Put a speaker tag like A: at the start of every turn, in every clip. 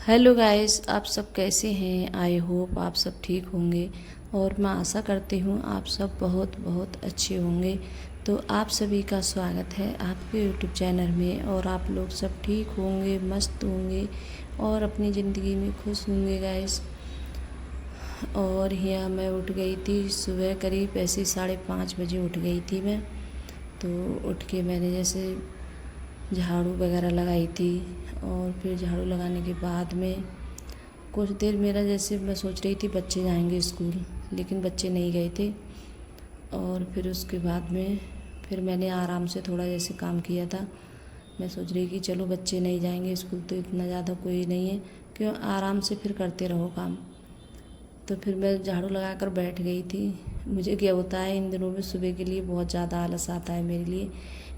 A: Hello guys, आप सब कैसे हैं। आई होप आप सब ठीक होंगे और मैं आशा करती हूँ आप सब बहुत बहुत अच्छे होंगे। तो आप सभी का स्वागत है आपके यूट्यूब चैनल में और आप लोग सब ठीक होंगे, मस्त होंगे और अपनी ज़िंदगी में खुश होंगे गाइस। और यहाँ मैं उठ गई थी सुबह करीब ऐसे 5:30 बजे उठ गई थी मैं। तो उठ के मैंने जैसे झाड़ू वगैरह लगाई थी और फिर झाड़ू लगाने के बाद में कुछ देर मेरा जैसे मैं सोच रही थी बच्चे जाएंगे स्कूल, लेकिन बच्चे नहीं गए थे। और फिर उसके बाद में फिर मैंने आराम से थोड़ा जैसे काम किया था। मैं सोच रही कि चलो बच्चे नहीं जाएंगे स्कूल तो इतना ज़्यादा कोई नहीं है, क्यों आराम से फिर करते रहो काम। तो फिर मैं झाड़ू लगा कर बैठ गई थी। मुझे क्या होता है इन दिनों में सुबह के लिए बहुत ज़्यादा आलस आता है मेरे लिए।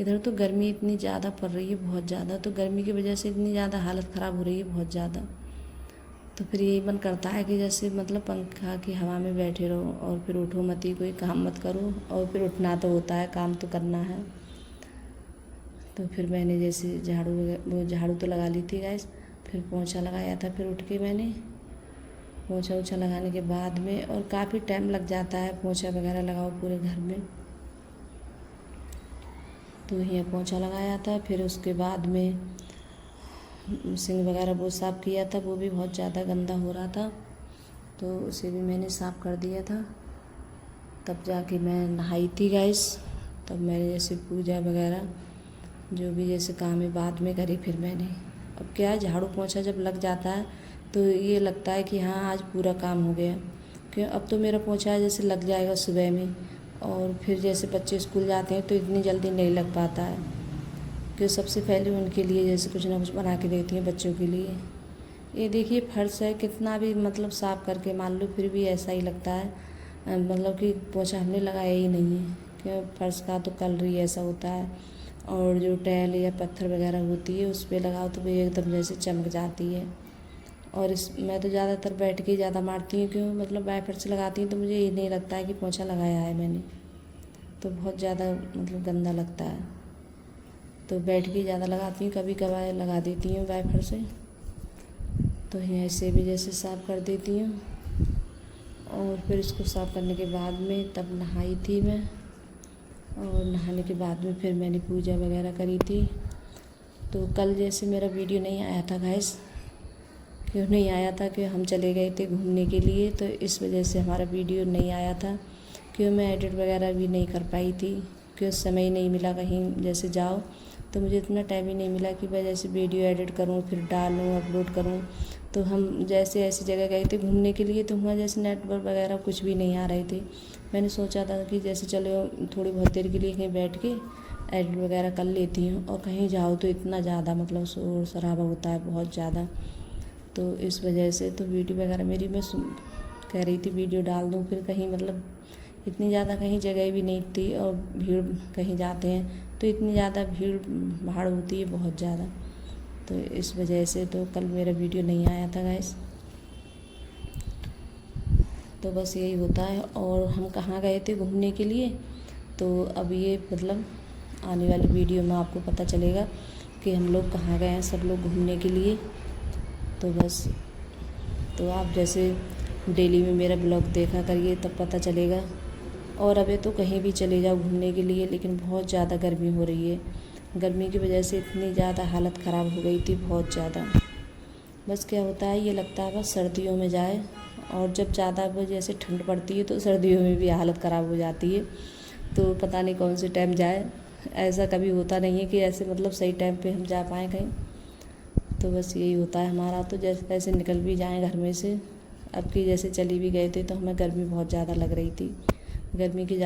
A: इधर तो गर्मी इतनी ज़्यादा पड़ रही है, बहुत ज़्यादा, तो गर्मी की वजह से इतनी ज़्यादा हालत ख़राब हो रही है बहुत ज़्यादा। तो फिर यही मन करता है कि जैसे मतलब पंखा की हवा में बैठे रहो और फिर उठो मत ही, कोई काम मत करो। और फिर उठना तो होता है, काम तो करना है। तो फिर मैंने जैसे झाड़ू तो लगा ली थी गैस। फिर पोंछा लगाया था। फिर उठ के मैंने पोंछा ओछा लगाने के बाद में, और काफ़ी टाइम लग जाता है पोंछा वगैरह लगाओ पूरे घर में। तो यहाँ पोंछा लगाया था। फिर उसके बाद में सिंक वगैरह वो साफ़ किया था, वो भी बहुत ज़्यादा गंदा हो रहा था, तो उसे भी मैंने साफ़ कर दिया था। तब जाके मैं नहाई थी गाइस। तब मैंने जैसे पूजा वगैरह जो भी जैसे काम है बाद में करी। फिर मैंने अब क्या है, झाड़ू पोंछा जब लग जाता है तो ये लगता है कि हाँ आज पूरा काम हो गया। क्यों अब तो मेरा पोंछा जैसे लग जाएगा सुबह में, और फिर जैसे बच्चे स्कूल जाते हैं तो इतनी जल्दी नहीं लग पाता है, कि सबसे पहले उनके लिए जैसे कुछ ना कुछ बना के देती हैं बच्चों के लिए। ये देखिए फर्श है, कितना भी मतलब साफ़ करके मान लो फिर भी ऐसा ही लगता है मतलब कि पोंछा हमने लगाया ही नहीं है। क्यों फर्श का तो कलर ही ऐसा होता है, और जो टाइल या पत्थर वगैरह होती है उस पर लगाओ तो वो एकदम जैसे चमक जाती है। और मैं तो ज़्यादातर बैठ के ज़्यादा मारती हूँ, क्यों मतलब वाइपर से लगाती हूँ तो मुझे ये नहीं लगता है कि पोंछा लगाया है मैंने। तो बहुत ज़्यादा मतलब गंदा लगता है, तो बैठ के ज़्यादा लगाती हूँ। कभी कभार लगा देती हूँ वाइपर से। तो ऐसे भी जैसे साफ़ कर देती हूँ। और फिर इसको साफ़ करने के बाद में तब नहाई थी मैं। और नहाने के बाद में फिर मैंने पूजा वगैरह करी थी। तो कल जैसे मेरा वीडियो नहीं आया था गाइस। क्यों नहीं आया था, कि हम चले गए थे घूमने के लिए, तो इस वजह से हमारा वीडियो नहीं आया था। क्यों मैं एडिट वगैरह भी नहीं कर पाई थी, क्यों समय नहीं मिला। कहीं जैसे जाओ तो मुझे इतना टाइम ही नहीं मिला कि मैं जैसे वीडियो एडिट करूँ फिर डालूँ अपलोड करूँ। तो हम जैसे ऐसी जगह गए थे घूमने के लिए, तो वहाँ जैसे नेटवर्क वगैरह कुछ भी नहीं आ रहे थे। मैंने सोचा था कि जैसे चलो थोड़ी बहुत देर के लिए कहीं बैठ के एडिट वगैरह कर लेती हूँ। और कहीं जाओ तो इतना ज़्यादा मतलब शोर शराबा होता है बहुत ज़्यादा, तो इस वजह से तो वीडियो वगैरह मेरी मैं कह रही थी वीडियो डाल दूँ, फिर कहीं मतलब इतनी ज़्यादा कहीं जगह भी नहीं थी। और भीड़ कहीं जाते हैं तो इतनी ज़्यादा भीड़ भाड़ होती है बहुत ज़्यादा, तो इस वजह से तो कल मेरा वीडियो नहीं आया था गाइस। तो बस यही होता है। और हम कहाँ गए थे घूमने के लिए, तो अब ये मतलब आने वाली वीडियो में आपको पता चलेगा कि हम लोग कहाँ गए हैं सब लोग घूमने के लिए। तो बस तो आप जैसे डेली में मेरा ब्लॉग देखा करिए, तब पता चलेगा। और अभी तो कहीं भी चले जाओ घूमने के लिए, लेकिन बहुत ज़्यादा गर्मी हो रही है। गर्मी की वजह से इतनी ज़्यादा हालत ख़राब हो गई थी बहुत ज़्यादा। बस क्या होता है, ये लगता है बस सर्दियों में जाए। और जब ज़्यादा वो जैसे ठंड पड़ती है तो सर्दियों में भी हालत ख़राब हो जाती है। तो पता नहीं कौन से टाइम जाए, ऐसा कभी होता नहीं है कि ऐसे मतलब सही टाइम पे हम जा पाएँ कहीं। तो बस यही होता है हमारा, तो जैसे तैसे निकल भी जाएँ घर में से। अब की जैसे चली भी गए थे तो हमें गर्मी बहुत ज़्यादा लग रही थी। गर्मी की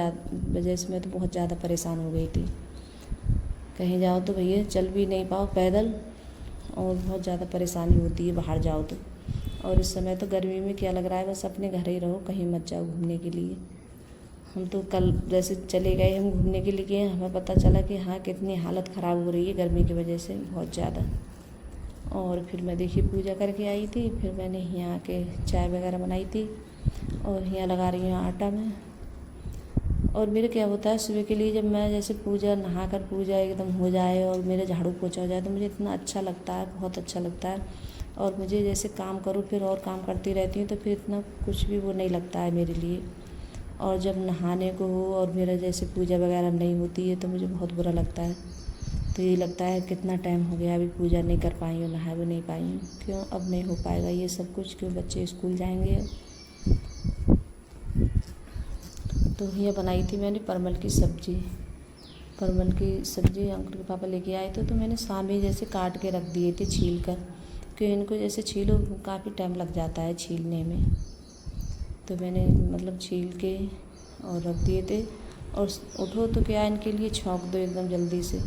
A: वजह से मैं तो बहुत ज़्यादा परेशान हो गई थी। कहीं जाओ तो भैया चल भी नहीं पाओ पैदल, और बहुत ज़्यादा परेशानी होती है बाहर जाओ तो। और इस समय तो गर्मी में क्या लग रहा है, बस अपने घर ही रहो, कहीं मत जाओ घूमने के लिए। हम तो कल जैसे चले गए हम घूमने के लिए, हमें पता चला कि हाँ कितनी हालत ख़राब हो रही है गर्मी की वजह से बहुत ज़्यादा। और फिर मैं देखिए पूजा करके आई थी। फिर मैंने यहाँ आके चाय वगैरह बनाई थी, और यहाँ लगा रही हूँ आटा में। और मेरे क्या होता है सुबह के लिए, जब मैं जैसे पूजा नहाकर पूजा एकदम हो जाए और मेरा झाड़ू पोछा हो जाए तो मुझे इतना अच्छा लगता है, बहुत अच्छा लगता है। और मुझे जैसे काम करूँ फिर और काम करती रहती हूँ तो फिर इतना कुछ भी वो नहीं लगता है मेरे लिए। और जब नहाने को हो और मेरा जैसे पूजा वगैरह नहीं होती है तो मुझे बहुत बुरा लगता है। तो ये लगता है कितना टाइम हो गया अभी पूजा नहीं कर पाई हूँ, नहा भी नहीं पाई हूँ। क्यों अब नहीं हो पाएगा ये सब कुछ, क्यों बच्चे स्कूल जाएंगे। तो ये बनाई थी मैंने परवल की सब्ज़ी। परवल की सब्ज़ी अंकुर के पापा लेके आए थे तो मैंने शाम में जैसे काट के रख दिए थे छील कर, क्योंकि इनको जैसे छीलो काफ़ी टाइम लग जाता है छीलने में। तो मैंने मतलब छील के और रख दिए थे। और उठो तो क्या इनके लिए छौंक दो एकदम जल्दी से।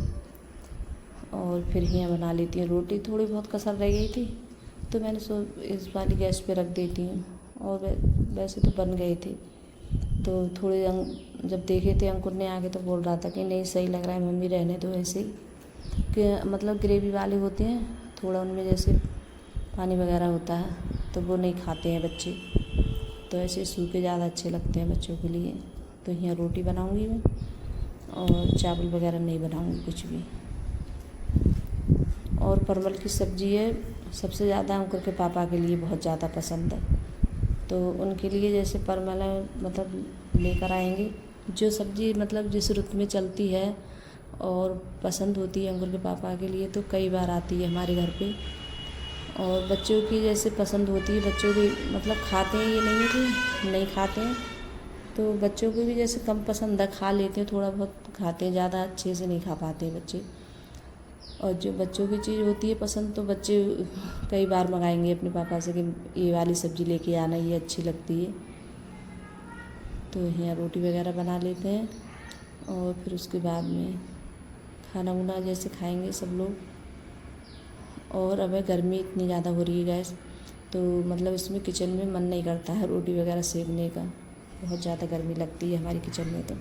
A: और फिर यहाँ बना लेती हूँ। रोटी थोड़ी बहुत कसर रह गई थी तो मैंने इस वाली गैस पे रख देती हूँ। और वैसे तो बन गए थे। तो थोड़े जब देखे थे अंकुर ने आके तो बोल रहा था कि नहीं सही लग रहा है मम्मी, रहने दो ऐसे ही। कि मतलब ग्रेवी वाले होते हैं, थोड़ा उनमें जैसे पानी वगैरह होता है तो वो नहीं खाते हैं बच्चे। तो ऐसे सूखे ज़्यादा अच्छे लगते हैं बच्चों के लिए। तो यहाँ रोटी बनाऊँगी मैं और चावल वगैरह नहीं बनाऊँगी कुछ भी। और परवल की सब्ज़ी है सबसे ज़्यादा अंकुर के पापा के लिए बहुत ज़्यादा पसंद है। तो उनके लिए जैसे परवल मतलब लेकर आएंगे, जो सब्ज़ी मतलब जिस रुत में चलती है और पसंद होती है अंकुर के पापा के लिए तो कई बार आती है हमारे घर पे। और बच्चों की जैसे पसंद होती है, बच्चों की मतलब खाते हैं, ये नहीं है कि नहीं खाते हैं। तो बच्चों को भी जैसे कम पसंद है, खा लेते हैं, थोड़ा बहुत खाते हैं, ज़्यादा अच्छे से नहीं खा पाते बच्चे। और जो बच्चों की चीज़ होती है पसंद तो बच्चे कई बार मंगाएंगे अपने पापा से कि ये वाली सब्ज़ी लेके आना, ये अच्छी लगती है। तो यहाँ रोटी वगैरह बना लेते हैं और फिर उसके बाद में खाना वाना जैसे खाएंगे सब लोग। और अब गर्मी इतनी ज़्यादा हो रही है गैस, तो मतलब इसमें किचन में मन नहीं करता है रोटी वगैरह सेकने का। बहुत ज़्यादा गर्मी लगती है हमारी किचन में तो।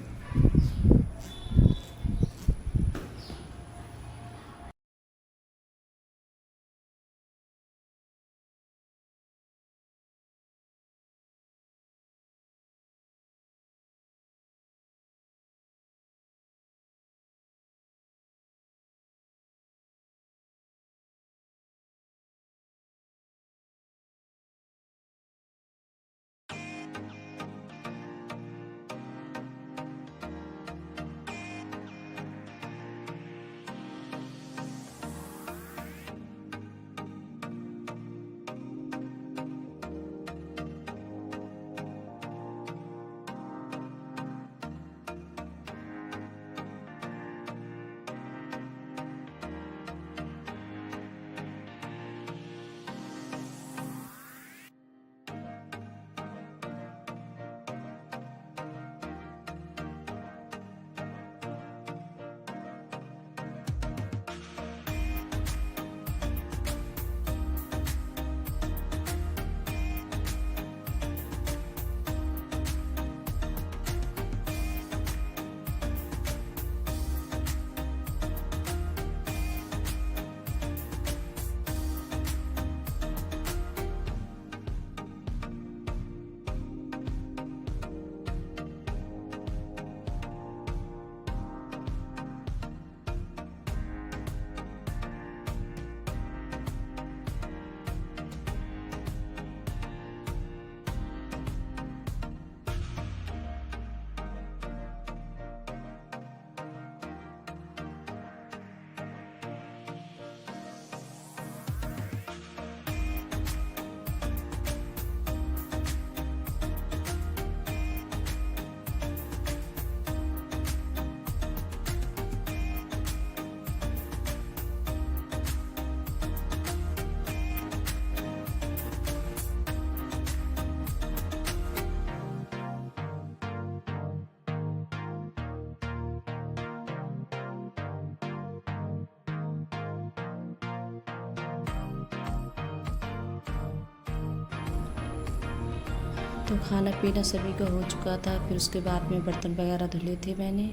A: तो खाना पीना सभी का हो चुका था। फिर उसके बाद में बर्तन वगैरह धुले थे मैंने,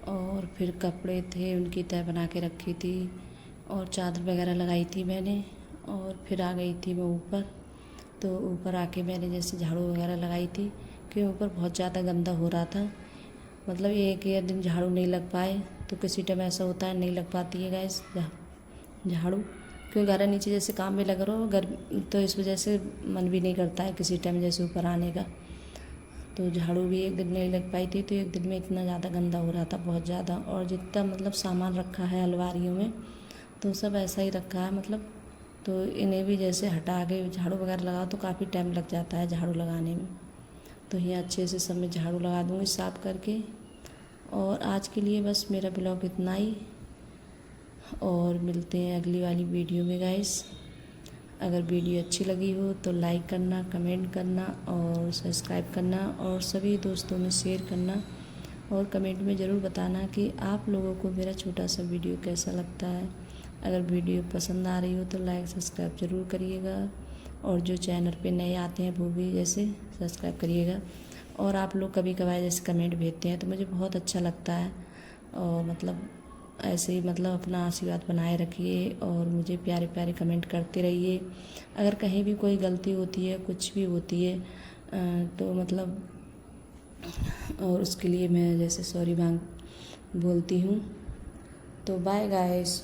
A: और फिर कपड़े थे उनकी तह बना के रखी थी, और चादर वगैरह लगाई थी मैंने। और फिर आ गई थी मैं ऊपर। तो ऊपर आके मैंने जैसे झाड़ू वगैरह लगाई थी कि ऊपर बहुत ज़्यादा गंदा हो रहा था। मतलब एक या दिन झाड़ू नहीं लग पाए तो किसी टाइम ऐसा होता है नहीं लग पाती है गैस झाड़ू। क्योंकि घर नीचे जैसे काम में लगा रहो घर, तो इस वजह से मन भी नहीं करता है किसी टाइम जैसे ऊपर आने का। तो झाड़ू भी एक दिन नहीं लग पाई थी, तो एक दिन में इतना ज़्यादा गंदा हो रहा था, बहुत ज़्यादा। और जितना मतलब सामान रखा है अलमारियों में तो सब ऐसा ही रखा है मतलब, तो इन्हें भी जैसे हटा के झाड़ू वगैरह लगाओ तो काफ़ी टाइम लग जाता है झाड़ू लगाने में। तो यहाँ अच्छे से सब में झाड़ू लगा दूँगी साफ़ करके। और आज के लिए बस मेरा ब्लॉग इतना ही, और मिलते हैं अगली वाली वीडियो में गाइस। अगर वीडियो अच्छी लगी हो तो लाइक करना, कमेंट करना और सब्सक्राइब करना, और सभी दोस्तों में शेयर करना। और कमेंट में ज़रूर बताना कि आप लोगों को मेरा छोटा सा वीडियो कैसा लगता है। अगर वीडियो पसंद आ रही हो तो लाइक सब्सक्राइब ज़रूर करिएगा, और जो चैनल पे नए आते हैं वो भी जैसे सब्सक्राइब करिएगा। और आप लोग कभी कभार जैसे कमेंट भेजते हैं तो मुझे बहुत अच्छा लगता है, और मतलब ऐसे ही मतलब अपना आशीर्वाद बनाए रखिए और मुझे प्यारे प्यारे कमेंट करते रहिए। अगर कहीं भी कोई गलती होती है, कुछ भी होती है तो मतलब, और उसके लिए मैं जैसे सॉरी बोलती हूँ। तो बाय गाइस।